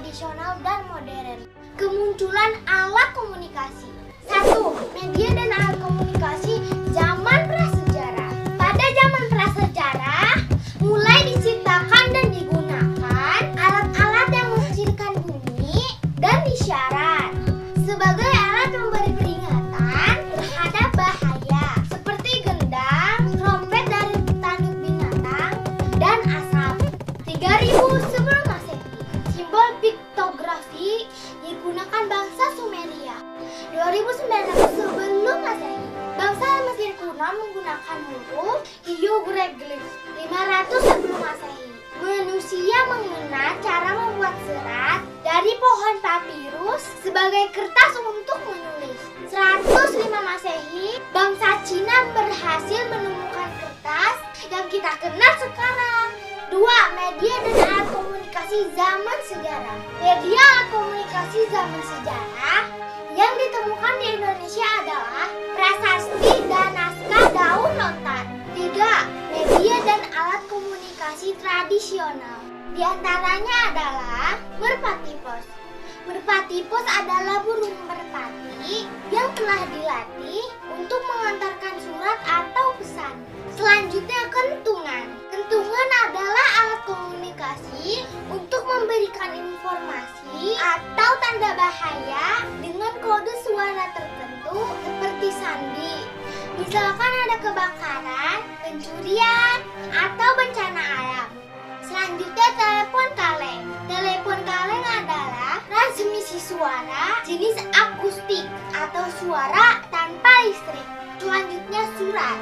tradisional dan modern. Kemunculan alat komunikasi. 1. Media dan alat komunikasi zaman prasejarah. Pada zaman prasejarah, mulai diciptakan dan digunakan alat-alat yang menghasilkan bunyi dan isyarat sebagai alat memberi peringatan terhadap bahaya seperti gendang, trompet dari tanduk binatang, dan asap. 3000 sebelum Masehi, simbol piktografi digunakan bangsa Sumeria. 2900 sebelum Masehi, bangsa Mesir kuno menggunakan huruf hieroglif. 500 sebelum Masehi, manusia mengenal cara membuat serat dari pohon papirus sebagai kertas untuk menulis. 105 Masehi, bangsa Cina berhasil menemukan kertas yang kita kenal sekarang. 2. Media dan alat komunikasi zaman sejarah. Media alat komunikasi zaman sejarah yang ditemukan di Indonesia adalah prasasti dan naskah daun lontar. 3. Media dan alat komunikasi tradisional. Di antaranya adalah merpati pos. Merpati pos adalah burung merpati yang telah dilatih untuk mengantarkan surat atau pesan. Selanjutnya kentungan. Kentungan adalah alat komunikasi untuk memberikan informasi atau tanda bahaya dengan kode suara tertentu seperti sandi. Misalkan ada kebakaran, pencurian, atau bencana alam. Selanjutnya telepon kaleng. Telepon kaleng adalah transmisi suara jenis akustik atau suara tanpa listrik. Selanjutnya surat.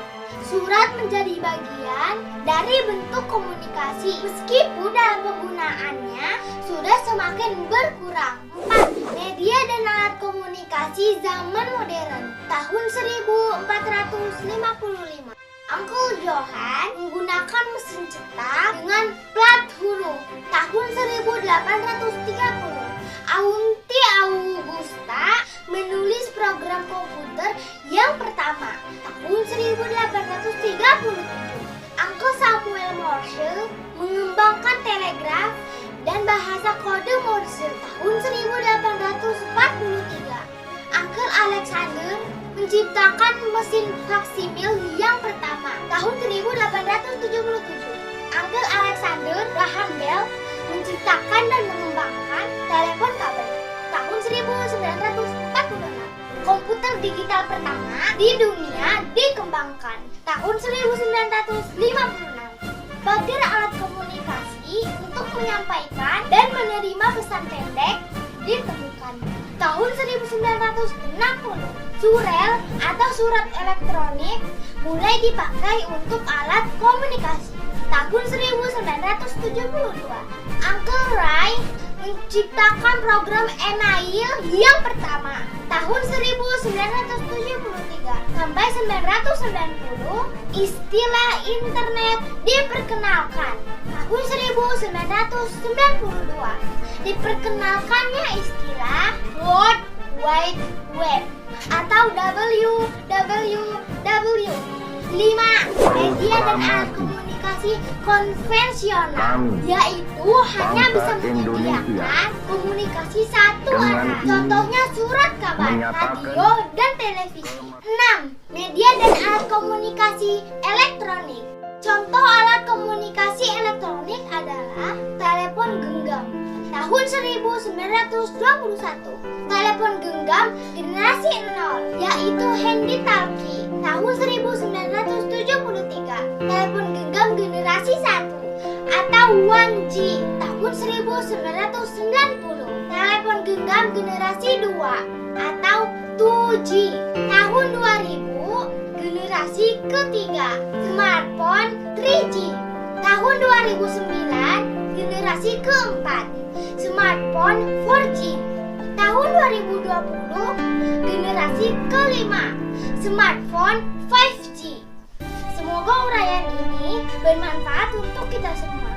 Surat menjadi bagian dari bentuk komunikasi meskipun dalam penggunaannya sudah semakin berkurang. 4. Media dan alat komunikasi zaman modern. Tahun 1455. Uncle Johann menggunakan mesin cetak dengan plat huruf. Tahun 1830. Auntie Augusta menulis program komputer yang pertama. Tahun 1837. Uncle Samuel Morse mengembangkan telegraf dan bahasa kode Morse. Tahun 1843. Uncle Alexander menciptakan mesin faksimil yang pertama. Tahun 1877. Uncle Alexander Graham Bell menciptakan dan mengembangkan telepon kabel. Tahun 1946. Komputer digital pertama di dunia dikembangkan. Tahun 1956. Bagian alat komunikasi untuk menyampaikan dan menerima pesan pendek ditemukan. Tahun 1960. Surel atau surat elektronik mulai dipakai untuk alat komunikasi. Tahun 1972. Uncle Ray menciptakan program email yang pertama. Tahun 1973 sampai 1990 istilah internet diperkenalkan. Tahun 1992 diperkenalkannya istilah World Wide Web atau WWW. 5. Media dan alat komunikasi konvensional, yaitu hanya bisa menyediakan komunikasi satu arah. Contohnya surat kabar, radio, dan televisi. 6. Media dan alat komunikasi elektronik. Contoh alat komunikasi elektronik adalah telepon genggam. Tahun 1921. Telepon genggam generasi 0, yaitu handy-talkie. Tahun 1973. Telepon genggam generasi 1 atau 1G. Tahun 1990. Telepon genggam generasi 2 atau 2G. Tahun 2000. Generasi ketiga, smartphone 3G. Tahun 2009. Generasi keempat, smartphone 4G. Tahun 2020, generasi kelima, smartphone 5G. Semoga uraian ini bermanfaat untuk kita semua.